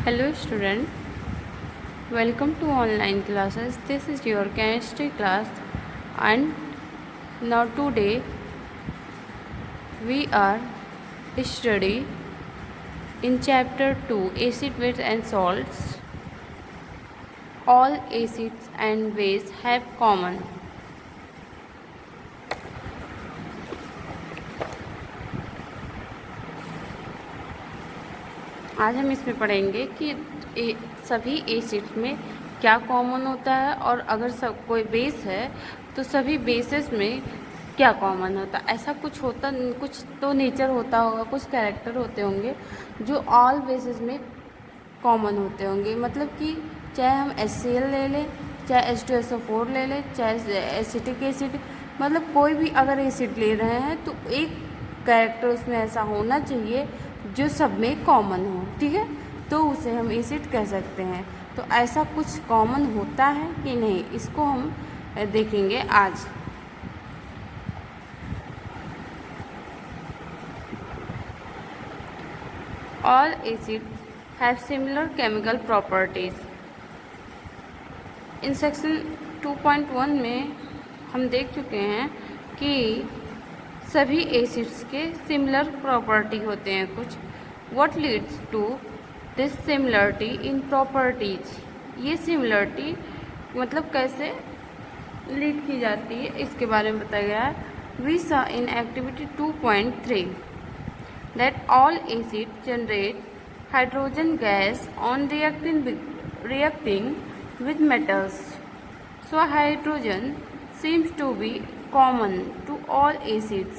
Hello student, welcome to online classes. This is your chemistry class and now today we are study in chapter 2 acid base and salts. All acids and bases have common. आज हम इसमें पढ़ेंगे कि सभी acids में क्या common होता है और अगर सब कोई बेस है तो सभी बेसेस में क्या कॉमन होता है। ऐसा कुछ तो नेचर होता होगा, कुछ कैरेक्टर होते होंगे जो ऑल बेसेस में कॉमन होते होंगे। मतलब कि चाहे हम HCl ले लें, चाहे H2SO4 ले लें, चाहे एसिटिक एसिड, मतलब कोई भी अगर एसिड ले रहे हैं तो एक कैरेक्टर उसमें ऐसा होना चाहिए जो सब में कॉमन हो, ठीक है, तो उसे हम एसिड कह सकते हैं। तो ऐसा कुछ कॉमन होता है कि नहीं, इसको हम देखेंगे आज। All acids have similar chemical properties. In section 2.1 में हम देख चुके हैं कि सभी एसिड्स के सिमिलर प्रॉपर्टी होते हैं कुछ। What leads to this similarity in properties, ये सिमिलरिटी मतलब कैसे लीड की जाती है इसके बारे में बताया गया है। We saw in activity 2.3 that all acid generate hydrogen gas on reacting with metals, so hydrogen seems to be common to all acids.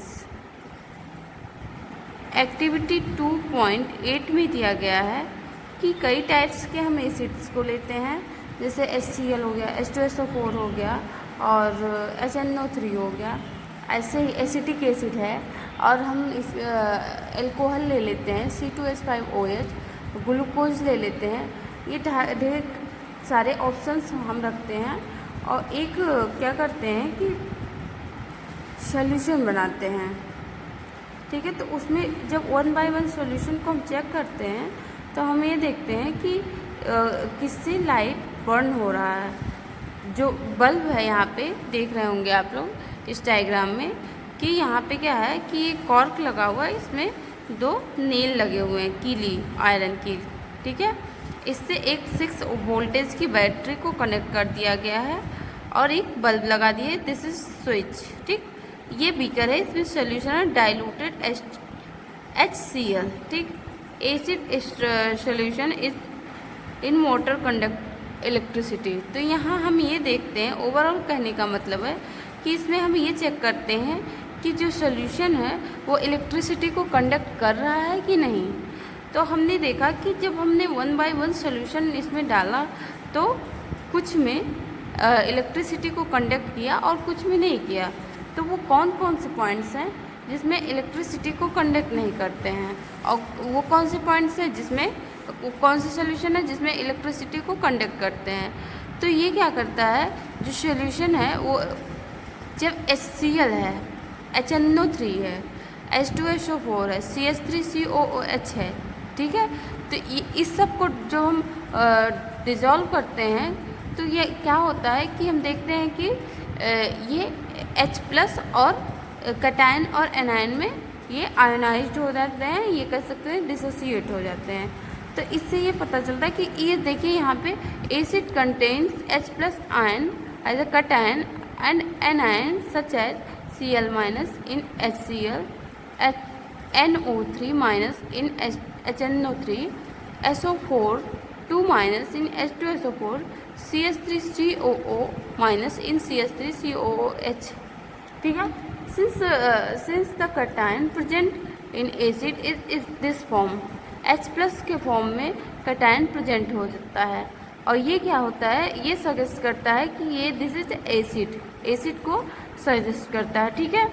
Activity 2.8 में दिया गया है कि कई टाइप्स के हम एसिड्स को लेते हैं, जैसे HCl हो गया, H2SO4 हो गया और HNO3 हो गया। ऐसे ही एसिटिक एसिड है और हम इस एल्कोहल ले लेते हैं, C2H5OH, ग्लूकोज ले लेते हैं। ये ढेर सारे ऑप्शंस हम रखते हैं और एक क्या करते हैं कि सॉल्यूशन बनाते हैं, ठीक है। तो उसमें जब 1 बाय 1 सॉल्यूशन को हम चेक करते हैं तो हम ये देखते हैं कि किससे लाइट बर्न हो रहा है। जो बल्ब है यहाँ पे देख रहे होंगे आप लोग इस डायग्राम में कि यहाँ पे क्या है कि ये कॉर्क लगा हुआ है, इसमें 2 नेल लगे हुए हैं, कीली, आयरन की, ठीक है। इससे एक 6 वोल्टेज की बैटरी को कनेक्ट कर दिया गया है और एक बल्ब लगा दिए, दिस इज स्विच, ठीक। ये बीकर है, इसमें सोल्यूशन है डाइल्यूटेड HCl, ठीक। Acid solution is in motor conduct electricity. तो यहाँ हम ये देखते हैं, ओवरऑल कहने का मतलब है कि इसमें हम ये चेक करते हैं कि जो सोल्यूशन है वो इलेक्ट्रिसिटी को कंडक्ट कर रहा है कि नहीं। तो हमने देखा कि जब हमने 1 बाय 1 सोल्यूशन इसमें डाला तो कुछ में इलेक्ट्रिसिटी को कंडक्ट किया और कुछ में नहीं किया। तो वो कौन कौन से पॉइंट्स हैं जिसमें इलेक्ट्रिसिटी को कंडक्ट नहीं करते हैं और वो कौन से पॉइंट्स हैं जिसमें कौन से सोल्यूशन है जिसमें इलेक्ट्रिसिटी को कंडक्ट करते हैं। तो ये क्या करता है, जो सोल्यूशन है वो जब HCl है, HNO3 है, H2SO4 है, CH3COOH है, ठीक है। तो इस सब को जो हम डिज़ोल्व करते हैं तो ये क्या होता है कि हम देखते हैं कि ये H+ और कैटायन और एनायन में ये आयोनाइज्ड हो जाते हैं, ये कह सकते हैं डिसोसिएट हो जाते हैं। तो इससे ये पता चलता है कि ये देखिए यहाँ पे acid contains H+ ion as a cation and anion such as Cl- in HCl, NO3- in HNO3, SO4 2- in H2SO4, CH3COO- in CH3COOH, ठीक है। Since the cation present in acid is this form, H+ के form में cation present हो सकता है और ये क्या होता है, ये सजेस्ट करता है कि ये दिस इज एसिड को सजेस्ट करता है, ठीक है।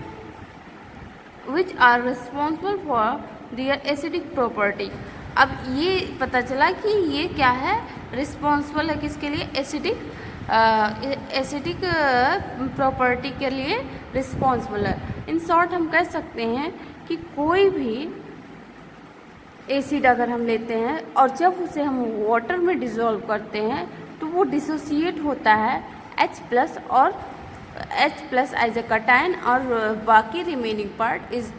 Which are responsible for their acidic property. अब ये पता चला कि ये क्या है, रिस्पॉन्सिबल है किसके लिए, एसिडिक प्रॉपर्टी के लिए रिस्पॉन्सिबल है। इन शॉर्ट हम कह सकते हैं कि कोई भी एसिड अगर हम लेते हैं और जब उसे हम वाटर में डिज़ोल्व करते हैं तो वो डिसोसिएट होता है H+ और H+ एज अ कटायन और बाकी remaining part is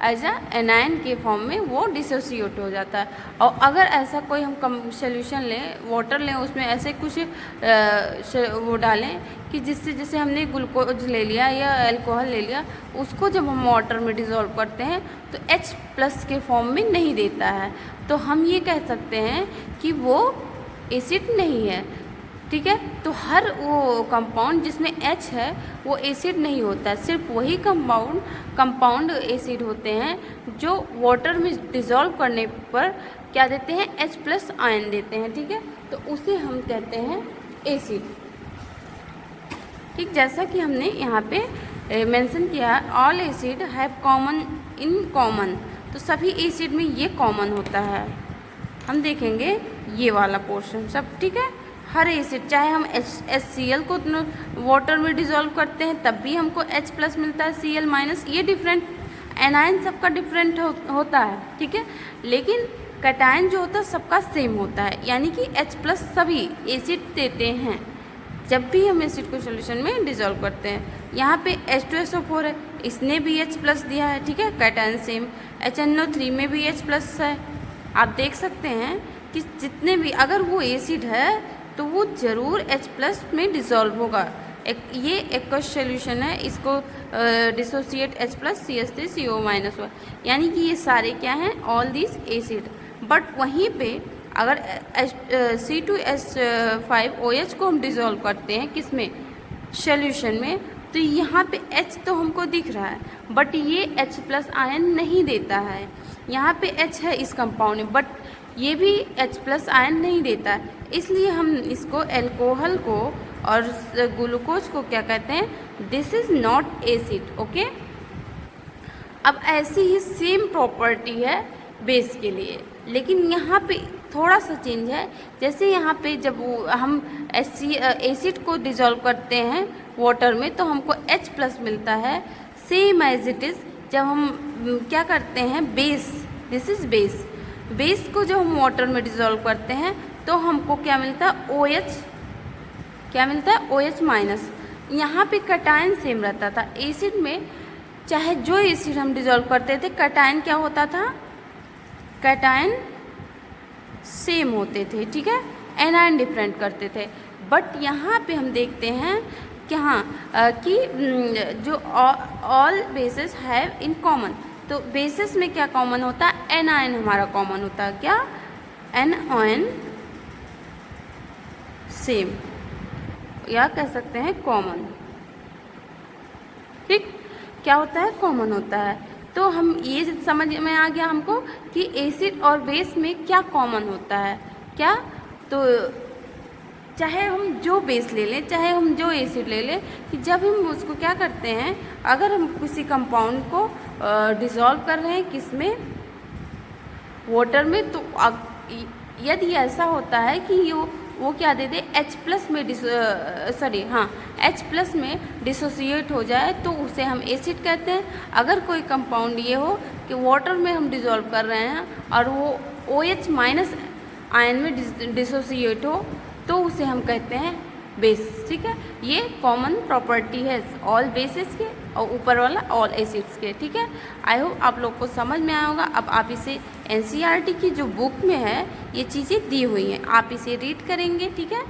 as a anion के फॉर्म में वो डिसोसिएट हो जाता है। और अगर ऐसा कोई हम कम सोल्यूशन लें, वाटर लें, उसमें ऐसे कुछ वो डालें कि जिससे जैसे हमने ग्लूकोज ले लिया या अल्कोहल ले लिया, उसको जब हम वाटर में डिज़ोल्व करते हैं तो H+ के फॉर्म में नहीं देता है, तो हम ये कह सकते हैं कि वो एसिड नहीं है। ठीक है, तो हर वो कंपाउंड जिसमें H है वो एसिड नहीं होता है, सिर्फ वही कंपाउंड एसिड होते हैं जो वाटर में डिज़ोल्व करने पर क्या देते हैं, H+ आयन देते हैं। ठीक है, तो उसे हम कहते हैं एसिड। ठीक, जैसा कि हमने यहाँ पे मेंशन किया, all acid have common in common, तो सभी एसिड में ये कॉमन होता है। हम देखेंगे ये वाला पोर्शन सब। ठीक है, हर एसिड, चाहे हम HCl को वाटर में डिज़ोल्व करते हैं तब भी हमको H+ मिलता है, Cl-, ये डिफरेंट एनायन सबका डिफरेंट होता है। ठीक है, लेकिन कैटायन जो होता है सबका सेम होता है, यानी कि H+ सभी एसिड देते हैं जब भी हम एसिड को सॉल्यूशन में डिज़ोल्व करते हैं। यहाँ पे H2SO4 है, इसने भी H+ दिया है। ठीक है, कैटायन सेम। HNO3 में भी H+ है। आप देख सकते हैं कि जितने भी, अगर वो एसिड है तो वो ज़रूर H+ में डिज़ोल्व होगा। ये एक्वस सोल्यूशन है, इसको डिसोसिएट H+ CH3CO- हुआ, यानी कि ये सारे क्या हैं, ऑल दिस एसिड। बट वहीं पे अगर C2H5OH को हम डिज़ोल्व करते हैं किसमें, सोल्यूशन में, तो यहाँ पे H तो हमको दिख रहा है बट ये H+ आयन नहीं देता है। यहाँ पे H है इस कंपाउंड में बट ये भी H+ आयन नहीं देता है, इसलिए हम इसको अल्कोहल को और ग्लूकोज को क्या कहते हैं, this is not acid. Okay, अब ऐसी ही सेम प्रॉपर्टी है बेस के लिए, लेकिन यहाँ पे थोड़ा सा चेंज है। जैसे यहाँ पे जब हम एसिड को डिज़ोल्व करते हैं वाटर में तो हमको H+ मिलता है, सेम एज इट इज़ जब हम क्या करते हैं, base, this is base, base को जब हम वाटर में डिज़ोल्व करते हैं तो हमको क्या मिलता है, OH, क्या मिलता है, OH-। यहाँ पे कैटायन सेम रहता था। एसिड में चाहे जो एसिड हम डिज़ोल्व करते थे, कैटायन क्या होता था, कैटायन सेम होते थे। ठीक है, एनायन डिफरेंट करते थे। बट यहाँ पे हम देखते हैं कि हाँ कि जो all basis have in common, तो बेसिस में क्या कॉमन होता है, एनायन हमारा कॉमन होता है। क्या, एनायन सेम, या कह सकते हैं कॉमन। ठीक, क्या होता है, कॉमन होता है। तो हम ये समझ में आ गया हमको कि एसिड और बेस में क्या कॉमन होता है। क्या, तो चाहे हम जो बेस ले लें, चाहे हम जो एसिड ले लें, कि जब हम उसको क्या करते हैं, अगर हम किसी कंपाउंड को डिज़ोल्व कर रहे हैं किसमें, वाटर में, तो यदि ऐसा होता है कि वो क्या दे दे, H+ में H+ में डिसोसिएट हो जाए तो उसे हम एसिड कहते हैं। अगर कोई कंपाउंड ये हो कि वाटर में हम डिज़ोल्व कर रहे हैं और वो OH- आयन में डिसोसिएट हो तो उसे हम कहते हैं बेस। ठीक है, ये कॉमन प्रॉपर्टी है ऑल बेसिस के और ऊपर वाला ऑल एसिड्स के। ठीक है, आई होप आप लोग को समझ में आया होगा। अब आप इसे NCERT की जो बुक में है ये चीज़ें दी हुई हैं, आप इसे रीड करेंगे। ठीक है,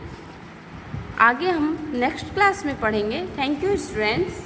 आगे हम नेक्स्ट क्लास में पढ़ेंगे। Thank you students.